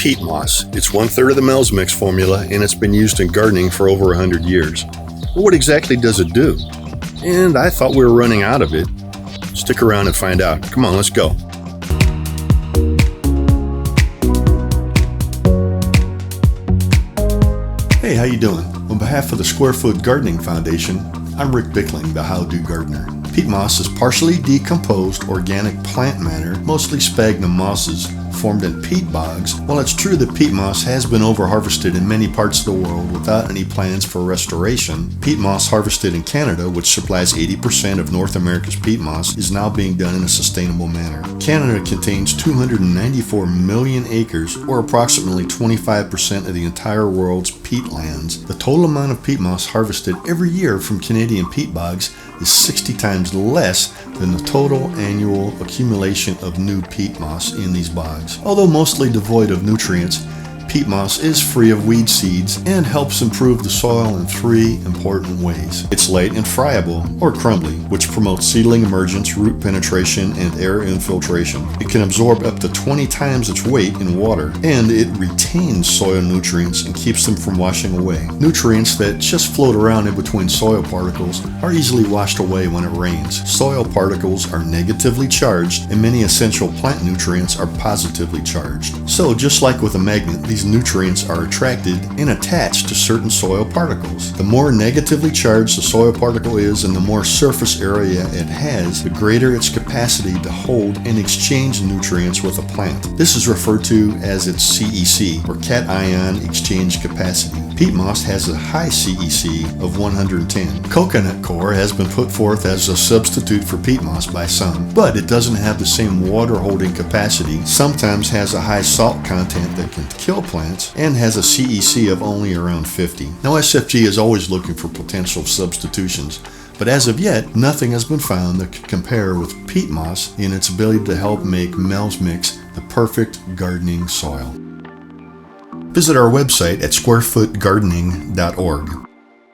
peat moss. It's 1/3 of the Mel's Mix formula, and it's been used in gardening for over 100 years. But what exactly does it do? And I thought we were running out of it. Stick around and find out. Come on, let's go. Hey, how you doing? On behalf of the Square Foot Gardening Foundation, I'm Rick Bickling, the How Do Gardener. Peat moss is partially decomposed organic plant matter, mostly sphagnum mosses, formed in peat bogs. While it's true that peat moss has been over-harvested in many parts of the world without any plans for restoration, peat moss harvested in Canada, which supplies 80% of North America's peat moss, is now being done in a sustainable manner. Canada contains 294 million acres, or approximately 25% of the entire world's peat lands. The total amount of peat moss harvested every year from Canadian peat bogs is 60 times less than the total annual accumulation of new peat moss in these bogs. Although mostly devoid of nutrients, peat moss is free of weed seeds and helps improve the soil in 3 important ways. It's light and friable, or crumbly, which promotes seedling emergence, root penetration, and air infiltration. It can absorb up to 20 times its weight in water, and it retains soil nutrients and keeps them from washing away. Nutrients that just float around in between soil particles are easily washed away when it rains. Soil particles are negatively charged, and many essential plant nutrients are positively charged. So, just like with a magnet, these nutrients are attracted and attached to certain soil particles. The more negatively charged the soil particle is and the more surface area it has, the greater its capacity to hold and exchange nutrients with a plant. This is referred to as its CEC, or cation exchange capacity. Peat moss has a high CEC of 110. Coconut coir has been put forth as a substitute for peat moss by some, but it doesn't have the same water holding capacity, sometimes has a high salt content that can kill plants, and has a CEC of only around 50. Now SFG is always looking for potential substitutions, but as of yet, nothing has been found that could compare with peat moss in its ability to help make Mel's Mix the perfect gardening soil. Visit our website at squarefootgardening.org.